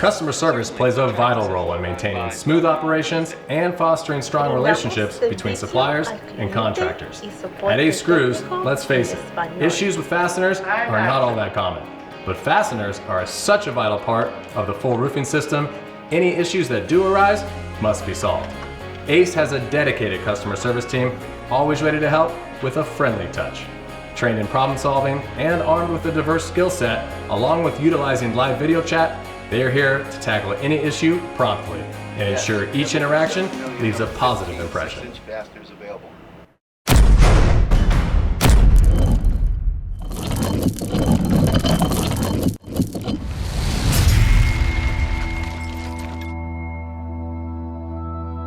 Customer service plays a vital role in maintaining smooth operations and fostering strong relationships between suppliers and contractors. At Ace Screws, let's face it, issues with fasteners are not all that common. But fasteners are such a vital part of the full roofing system, any issues that do arise must be solved. Ace has a dedicated customer service team, always ready to help with a friendly touch. Trained in problem solving and armed with a diverse skill set, along with utilizing live video chat, they are here to tackle any issue promptly and ensure each interaction leaves a positive impression. Fasteners available.